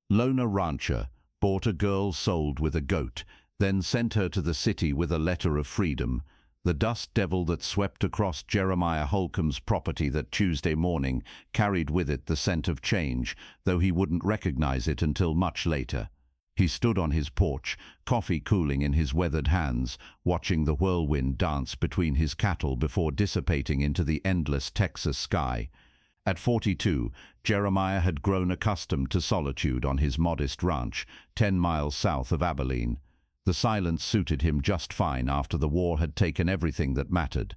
Loner rancher bought a girl sold with a goat, then sent her to the city with a letter of freedom. The dust devil that swept across Jeremiah Holcomb's property that Tuesday morning carried with it the scent of change, though he wouldn't recognize it until much later. He stood on his porch, coffee cooling in his weathered hands, watching the whirlwind dance between his cattle before dissipating into the endless Texas sky. At 42, Jeremiah had grown accustomed to solitude on his modest ranch, 10 miles south of Abilene. The silence suited him just fine after the war had taken everything that mattered.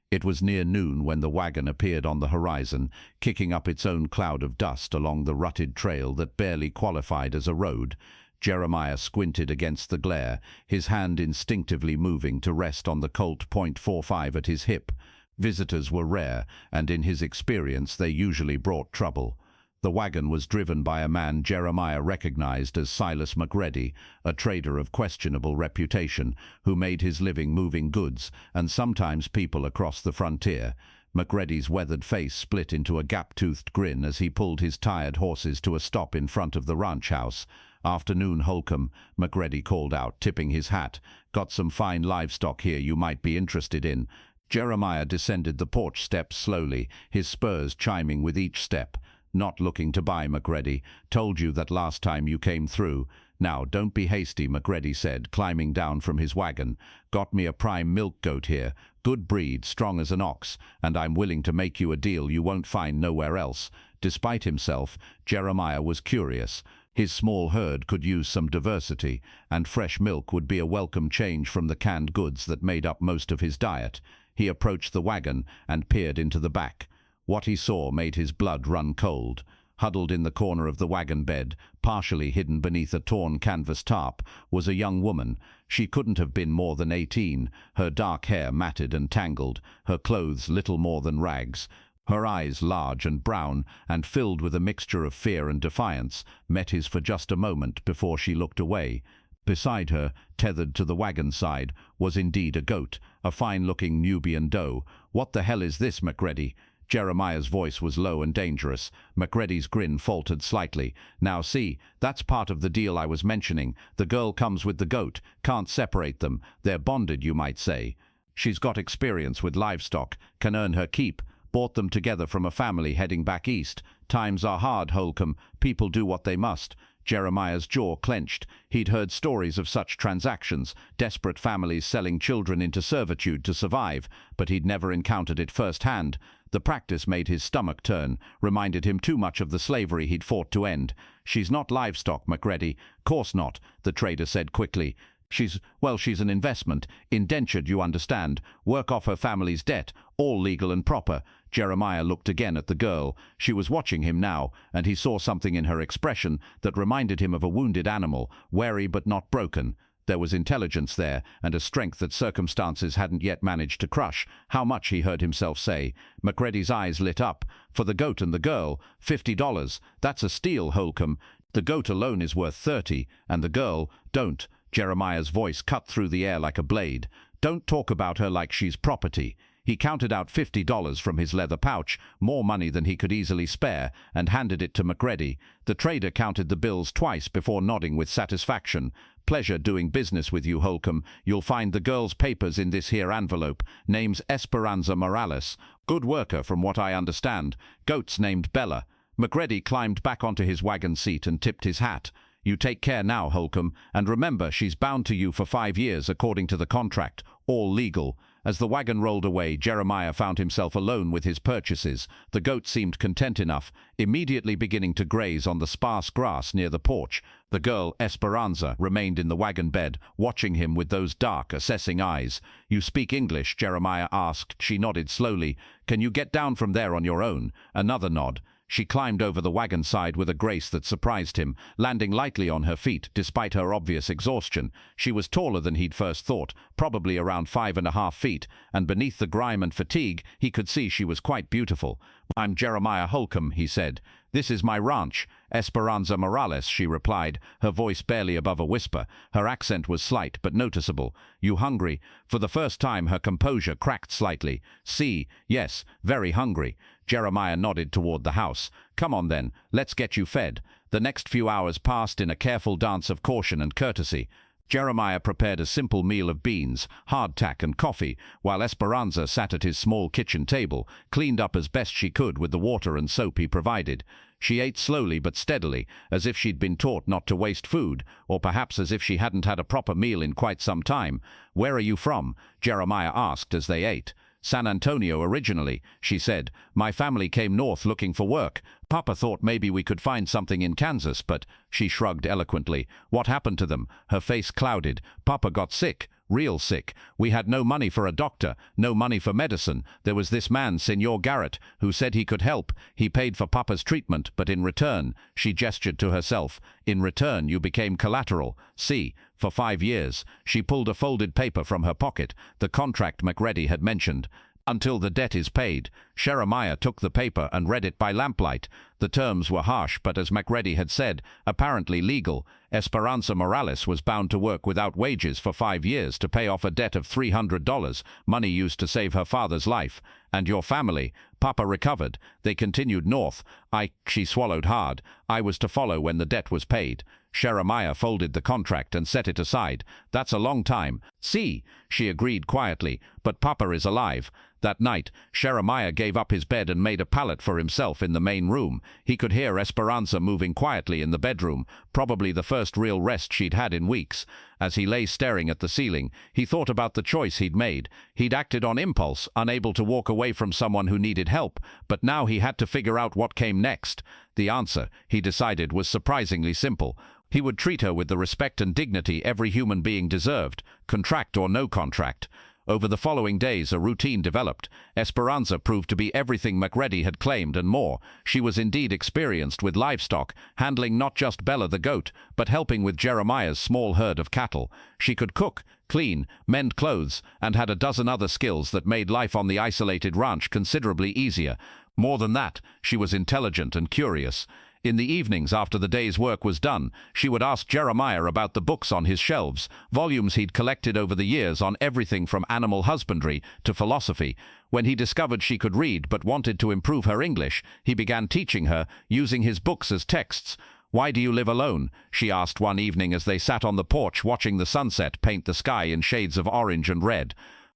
It was near noon when the wagon appeared on the horizon, kicking up its own cloud of dust along the rutted trail that barely qualified as a road. Jeremiah squinted against the glare, his hand instinctively moving to rest on the Colt .45 at his hip. Visitors were rare, and in his experience they usually brought trouble. The wagon was driven by a man Jeremiah recognized as Silas McReady, a trader of questionable reputation, who made his living moving goods and sometimes people across the frontier. McReady's weathered face split into a gap-toothed grin as he pulled his tired horses to a stop in front of the ranch house. "Afternoon, Holcomb," McReady called out, tipping his hat. "Got some fine livestock here you might be interested in." Jeremiah descended the porch steps slowly, his spurs chiming with each step. "Not looking to buy, McReady. Told you that last time you came through. Now, don't be hasty," McReady said, climbing down from his wagon. "Got me a prime milk goat here. Good breed, strong as an ox, and I'm willing to make you a deal you won't find nowhere else." Despite himself, Jeremiah was curious. His small herd could use some diversity, and fresh milk would be a welcome change from the canned goods that made up most of his diet. He approached the wagon and peered into the back. What he saw made his blood run cold. Huddled in the corner of the wagon bed, partially hidden beneath a torn canvas tarp, was a young woman. She couldn't have been more than 18, her dark hair matted and tangled, her clothes little more than rags. Her eyes, large and brown, and filled with a mixture of fear and defiance, met his for just a moment before she looked away. Beside her, tethered to the wagon side, was indeed a goat, a fine-looking Nubian doe. "What the hell is this, McReady?" Jeremiah's voice was low and dangerous. McReady's grin faltered slightly. "Now see, that's part of the deal I was mentioning. The girl comes with the goat. Can't separate them. They're bonded, you might say. She's got experience with livestock, can earn her keep. Bought them together from a family heading back east. Times are hard, Holcomb. People do what they must." Jeremiah's jaw clenched. He'd heard stories of such transactions, desperate families selling children into servitude to survive, but he'd never encountered it firsthand. The practice made his stomach turn, reminded him too much of the slavery he'd fought to end. "She's not livestock, McReady." "Course not," the trader said quickly. She's an investment, indentured, you understand. Work off her family's debt, all legal and proper." Jeremiah looked again at the girl. She was watching him now, and he saw something in her expression that reminded him of a wounded animal, wary but not broken. There was intelligence there, and a strength that circumstances hadn't yet managed to crush. "How much?" he heard himself say. McReady's eyes lit up. "For the goat and the girl, $50. That's a steal, Holcomb. The goat alone is worth 30, and the girl, don't." Jeremiah's voice cut through the air like a blade. "Don't talk about her like she's property." He counted out $50 from his leather pouch, more money than he could easily spare, and handed it to McReady. The trader counted the bills twice before nodding with satisfaction. "Pleasure doing business with you, Holcomb. You'll find the girl's papers in this here envelope. Name's Esperanza Morales. Good worker from what I understand. Goat's named Bella." McReady climbed back onto his wagon seat and tipped his hat. "You take care now, Holcomb, and remember she's bound to you for 5 years according to the contract, all legal." As the wagon rolled away, Jeremiah found himself alone with his purchases. The goat seemed content enough, immediately beginning to graze on the sparse grass near the porch. The girl, Esperanza, remained in the wagon bed, watching him with those dark, assessing eyes. "You speak English?" Jeremiah asked. She nodded slowly. "Can you get down from there on your own?" Another nod. She climbed over the wagon side with a grace that surprised him, landing lightly on her feet despite her obvious exhaustion. She was taller than he'd first thought, probably around 5.5 feet, and beneath the grime and fatigue, he could see she was quite beautiful. "I'm Jeremiah Holcomb," he said. "This is my ranch." "Esperanza Morales," she replied, her voice barely above a whisper. Her accent was slight but noticeable. "You hungry?" For the first time her composure cracked slightly. "See, yes, very hungry." Jeremiah nodded toward the house. "Come on then, let's get you fed." The next few hours passed in a careful dance of caution and courtesy. Jeremiah prepared a simple meal of beans, hardtack and coffee, while Esperanza sat at his small kitchen table, cleaned up as best she could with the water and soap he provided. She ate slowly but steadily, as if she'd been taught not to waste food, or perhaps as if she hadn't had a proper meal in quite some time. "Where are you from?" Jeremiah asked as they ate. "San Antonio originally," she said. "My family came north looking for work. Papa thought maybe we could find something in Kansas, but—" She shrugged eloquently. "What happened to them?" Her face clouded. "Papa got sick. Real sick. We had no money for a doctor, no money for medicine. There was this man, Senor Garrett, who said he could help. He paid for Papa's treatment, but in return," she gestured to herself, "in return you became collateral. See, for 5 years." She pulled a folded paper from her pocket, the contract McReady had mentioned. "Until the debt is paid." Jeremiah took the paper and read it by lamplight. The terms were harsh, but as McReady had said, apparently legal. Esperanza Morales was bound to work without wages for 5 years to pay off a debt of $300, money used to save her father's life. "And your family?" Papa recovered. They continued north. She swallowed hard. "I was to follow when the debt was paid." Jeremiah folded the contract and set it aside. "That's a long time." "See," she agreed quietly, "but Papa is alive." That night, Jeremiah gave up his bed and made a pallet for himself in the main room. He could hear Esperanza moving quietly in the bedroom, probably the first real rest she'd had in weeks. As he lay staring at the ceiling, he thought about the choice he'd made. He'd acted on impulse, unable to walk away from someone who needed help, but now he had to figure out what came next. The answer, he decided, was surprisingly simple. He would treat her with the respect and dignity every human being deserved, contract or no contract. Over the following days, a routine developed. Esperanza proved to be everything McReady had claimed and more. She was indeed experienced with livestock, handling not just Bella the goat, but helping with Jeremiah's small herd of cattle. She could cook, clean, mend clothes, and had a dozen other skills that made life on the isolated ranch considerably easier. More than that, she was intelligent and curious. In the evenings after the day's work was done, she would ask Jeremiah about the books on his shelves, volumes he'd collected over the years on everything from animal husbandry to philosophy. When he discovered she could read but wanted to improve her English, he began teaching her, using his books as texts. "Why do you live alone?" she asked one evening as they sat on the porch watching the sunset paint the sky in shades of orange and red.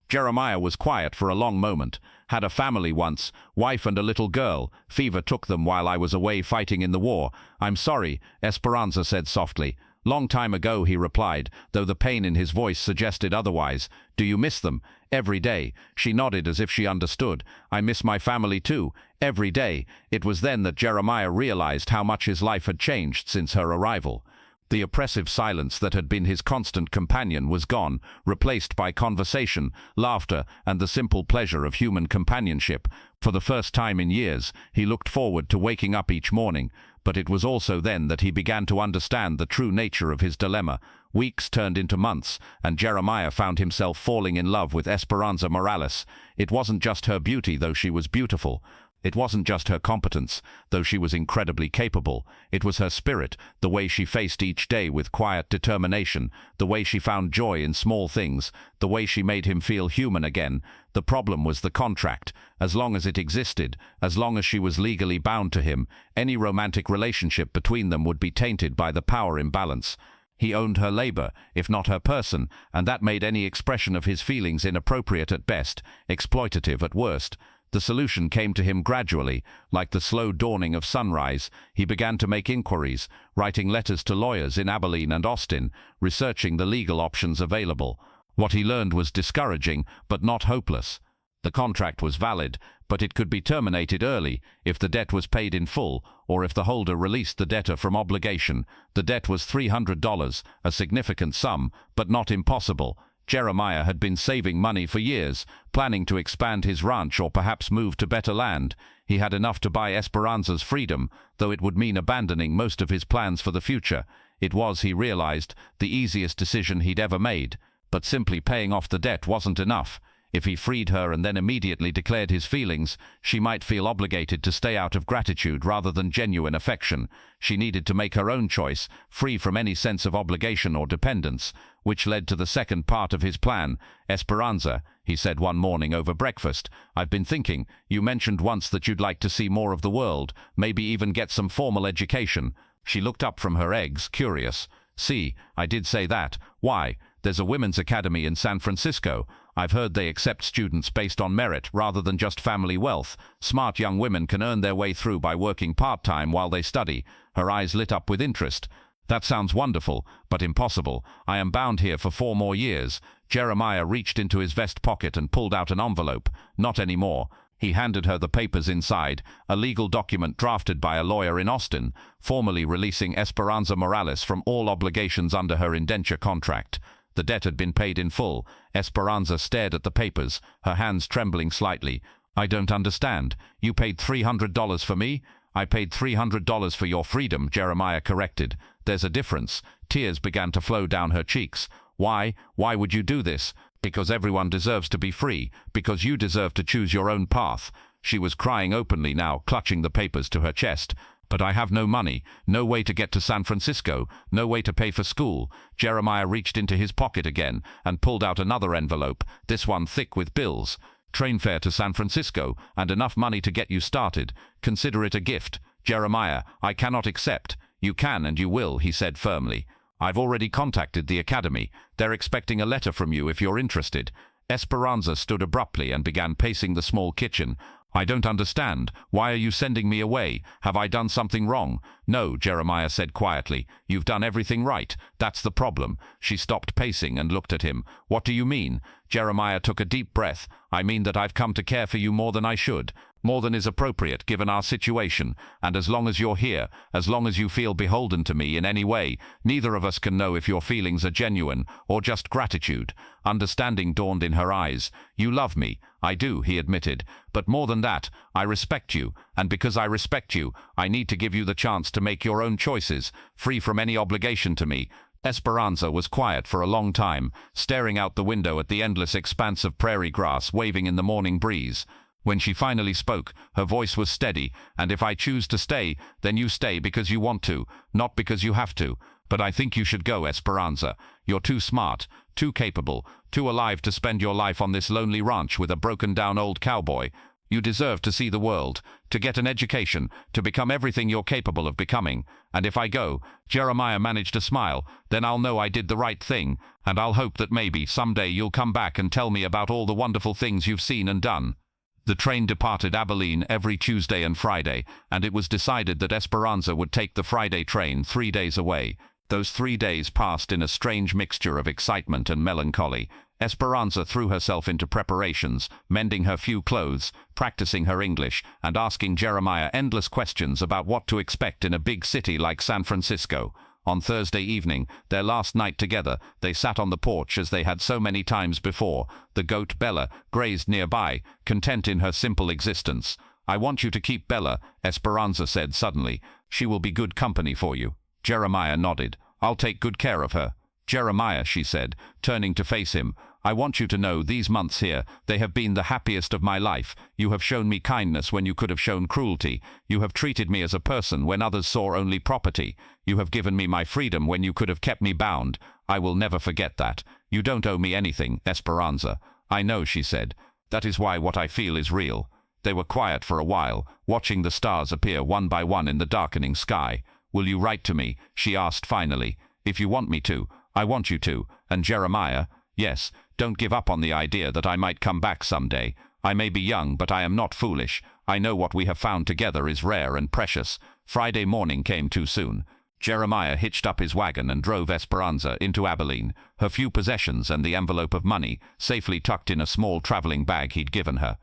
Jeremiah was quiet for a long moment. "Had a family once, wife and a little girl. Fever took them while I was away fighting in the war." "I'm sorry," Esperanza said softly. "Long time ago," he replied, though the pain in his voice suggested otherwise. "Do you miss them?" "Every day." She nodded as if she understood. "I miss my family too. Every day." It was then that Jeremiah realized how much his life had changed since her arrival. The oppressive silence that had been his constant companion was gone, replaced by conversation, laughter, and the simple pleasure of human companionship. For the first time in years, he looked forward to waking up each morning, but it was also then that he began to understand the true nature of his dilemma. Weeks turned into months, and Jeremiah found himself falling in love with Esperanza Morales. It wasn't just her beauty, though she was beautiful. It wasn't just her competence, though she was incredibly capable. It was her spirit, the way she faced each day with quiet determination, the way she found joy in small things, the way she made him feel human again. The problem was the contract. As long as it existed, as long as she was legally bound to him, any romantic relationship between them would be tainted by the power imbalance. He owned her labor, if not her person, and that made any expression of his feelings inappropriate at best, exploitative at worst. The solution came to him gradually, like the slow dawning of sunrise. He began to make inquiries, writing letters to lawyers in Abilene and Austin, researching the legal options available. What he learned was discouraging, but not hopeless. The contract was valid, but it could be terminated early if the debt was paid in full, or if the holder released the debtor from obligation. The debt was $300, a significant sum, but not impossible. Jeremiah had been saving money for years, planning to expand his ranch or perhaps move to better land. He had enough to buy Esperanza's freedom, though it would mean abandoning most of his plans for the future. It was, he realized, the easiest decision he'd ever made. But simply paying off the debt wasn't enough. If he freed her and then immediately declared his feelings, she might feel obligated to stay out of gratitude rather than genuine affection. She needed to make her own choice, free from any sense of obligation or dependence, which led to the second part of his plan. "Esperanza," he said one morning over breakfast, "I've been thinking, you mentioned once that you'd like to see more of the world, maybe even get some formal education." She looked up from her eggs, curious. "See, I did say that. Why? There's a women's academy in San Francisco. I've heard they accept students based on merit rather than just family wealth. Smart young women can earn their way through by working part-time while they study." Her eyes lit up with interest. "That sounds wonderful, but impossible. I am bound here for 4 more years. Jeremiah reached into his vest pocket and pulled out an envelope. "Not anymore." He handed her the papers inside, a legal document drafted by a lawyer in Austin, formally releasing Esperanza Morales from all obligations under her indenture contract. The debt had been paid in full. Esperanza stared at the papers, her hands trembling slightly. "I don't understand. You paid $300 for me?" "I paid $300 for your freedom," Jeremiah corrected. "There's a difference." Tears began to flow down her cheeks. "Why? Why would you do this?" "Because everyone deserves to be free. Because you deserve to choose your own path." She was crying openly now, clutching the papers to her chest. "But I have no money, no way to get to San Francisco, no way to pay for school." Jeremiah reached into his pocket again and pulled out another envelope, this one thick with bills. "Train fare to San Francisco and enough money to get you started. Consider it a gift." "Jeremiah, I cannot accept." "You can and you will," he said firmly. "I've already contacted the academy. They're expecting a letter from you if you're interested." Esperanza stood abruptly and began pacing the small kitchen. "I don't understand. Why are you sending me away? Have I done something wrong?" "No," Jeremiah said quietly. "You've done everything right. That's the problem." She stopped pacing and looked at him. "What do you mean?" Jeremiah took a deep breath. "I mean that I've come to care for you more than I should. More than is appropriate given our situation. And as long as you're here, as long as you feel beholden to me in any way, neither of us can know if your feelings are genuine or just gratitude." Understanding dawned in her eyes. "You love me." "I do," he admitted. "But more than that, I respect you. And because I respect you, I need to give you the chance to make your own choices, free from any obligation to me." Esperanza was quiet for a long time, staring out the window at the endless expanse of prairie grass waving in the morning breeze. When she finally spoke, her voice was steady. "And if I choose to stay, then you stay because you want to, not because you have to. But I think you should go, Esperanza. You're too smart, too capable, too alive to spend your life on this lonely ranch with a broken-down old cowboy. You deserve to see the world, to get an education, to become everything you're capable of becoming. And if I go," Jeremiah managed to smile, "then I'll know I did the right thing, and I'll hope that maybe someday you'll come back and tell me about all the wonderful things you've seen and done." The train departed Abilene every Tuesday and Friday, and it was decided that Esperanza would take the Friday train 3 days away. Those 3 days passed in a strange mixture of excitement and melancholy. Esperanza threw herself into preparations, mending her few clothes, practicing her English, and asking Jeremiah endless questions about what to expect in a big city like San Francisco. On Thursday evening, their last night together, they sat on the porch as they had so many times before. The goat Bella grazed nearby, content in her simple existence. "I want you to keep Bella," Esperanza said suddenly. "She will be good company for you." Jeremiah nodded. "I'll take good care of her." "Jeremiah," she said, turning to face him, "I want you to know these months here, they have been the happiest of my life. You have shown me kindness when you could have shown cruelty. You have treated me as a person when others saw only property. You have given me my freedom when you could have kept me bound. I will never forget that. You don't owe me anything, Esperanza." "I know," she said. "That is why what I feel is real." They were quiet for a while, watching the stars appear one by one in the darkening sky. "Will you write to me?" she asked finally. "If you want me to. I want you to." And Jeremiah, "Yes, don't give up on the idea that I might come back someday. I may be young, but I am not foolish. I know what we have found together is rare and precious." Friday morning came too soon. Jeremiah hitched up his wagon and drove Esperanza into Abilene, her few possessions and the envelope of money safely tucked in a small traveling bag he'd given her.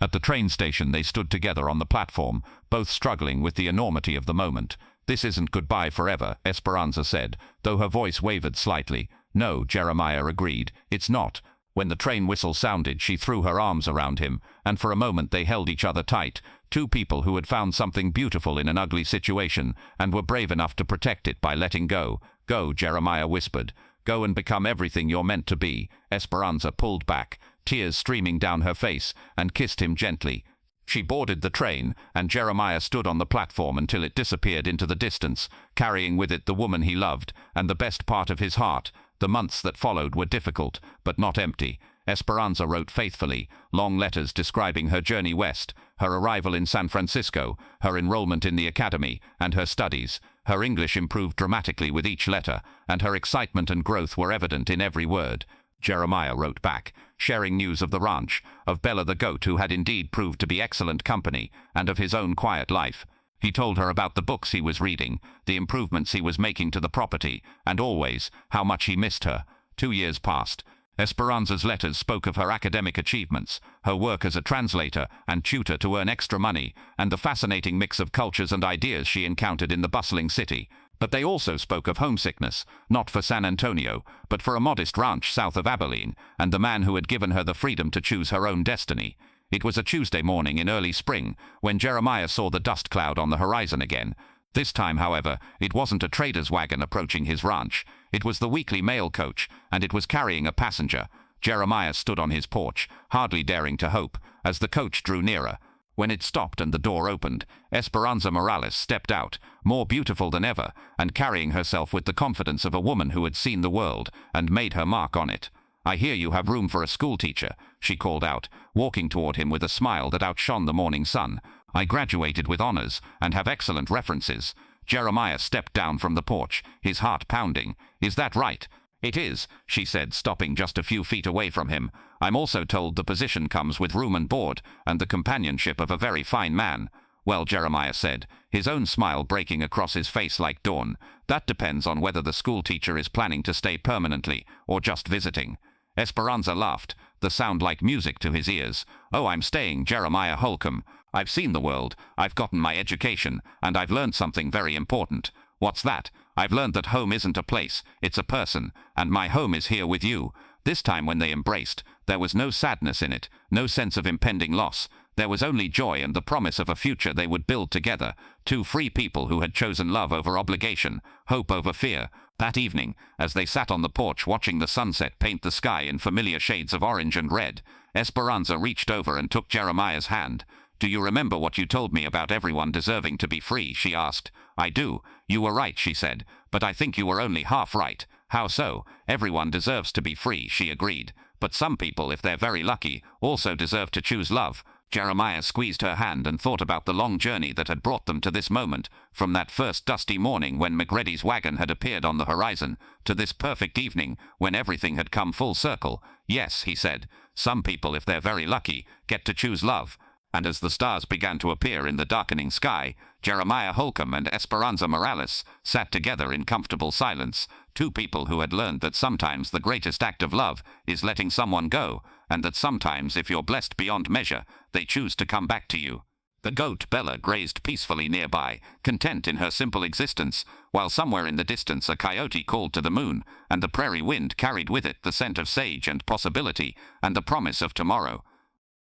At the train station they stood together on the platform, both struggling with the enormity of the moment. "This isn't goodbye forever," Esperanza said, though her voice wavered slightly. "No," Jeremiah agreed, "it's not." When the train whistle sounded, she threw her arms around him, and for a moment they held each other tight, two people who had found something beautiful in an ugly situation, and were brave enough to protect it by letting go. "Go," Jeremiah whispered. "Go and become everything you're meant to be." Esperanza pulled back, tears streaming down her face, and kissed him gently. She boarded the train, and Jeremiah stood on the platform until it disappeared into the distance, carrying with it the woman he loved, and the best part of his heart. The months that followed were difficult, but not empty. Esperanza wrote faithfully, long letters describing her journey west, her arrival in San Francisco, her enrollment in the academy, and her studies. Her English improved dramatically with each letter, and her excitement and growth were evident in every word. Jeremiah wrote back, sharing news of the ranch, of Bella the goat who had indeed proved to be excellent company, and of his own quiet life. He told her about the books he was reading, the improvements he was making to the property, and always, how much he missed her. 2 years passed. Esperanza's letters spoke of her academic achievements, her work as a translator and tutor to earn extra money, and the fascinating mix of cultures and ideas she encountered in the bustling city. But they also spoke of homesickness, not for San Antonio, but for a modest ranch south of Abilene, and the man who had given her the freedom to choose her own destiny. It was a Tuesday morning in early spring, when Jeremiah saw the dust cloud on the horizon again. This time, however, it wasn't a trader's wagon approaching his ranch. It was the weekly mail coach, and it was carrying a passenger. Jeremiah stood on his porch, hardly daring to hope, as the coach drew nearer. When it stopped and the door opened, Esperanza Morales stepped out, more beautiful than ever, and carrying herself with the confidence of a woman who had seen the world and made her mark on it. "I hear you have room for a schoolteacher," she called out, walking toward him with a smile that outshone the morning sun. "I graduated with honors and have excellent references." Jeremiah stepped down from the porch, his heart pounding. "Is that right?" "It is," she said, stopping just a few feet away from him. "I'm also told the position comes with room and board, and the companionship of a very fine man." "Well," Jeremiah said, his own smile breaking across his face like dawn, "that depends on whether the schoolteacher is planning to stay permanently or just visiting." Esperanza laughed, the sound like music to his ears. "Oh, I'm staying, Jeremiah Holcomb. I've seen the world, I've gotten my education, and I've learned something very important." "What's that?" "I've learned that home isn't a place, it's a person, and my home is here with you." This time when they embraced, there was no sadness in it, no sense of impending loss. There was only joy and the promise of a future they would build together, two free people who had chosen love over obligation, hope over fear. That evening, as they sat on the porch watching the sunset paint the sky in familiar shades of orange and red, Esperanza reached over and took Jeremiah's hand. "Do you remember what you told me about everyone deserving to be free?" she asked. "I do. You were right," she said, "but I think you were only half right." "How so?" "Everyone deserves to be free," she agreed. "But some people, if they're very lucky, also deserve to choose love." Jeremiah squeezed her hand and thought about the long journey that had brought them to this moment, from that first dusty morning when McGready's wagon had appeared on the horizon, to this perfect evening when everything had come full circle. "Yes," he said, "some people, if they're very lucky, get to choose love." And as the stars began to appear in the darkening sky, Jeremiah Holcomb and Esperanza Morales sat together in comfortable silence, two people who had learned that sometimes the greatest act of love is letting someone go, and that sometimes, if you're blessed beyond measure, they choose to come back to you. The goat Bella grazed peacefully nearby, content in her simple existence, while somewhere in the distance a coyote called to the moon, and the prairie wind carried with it the scent of sage and possibility, and the promise of tomorrow.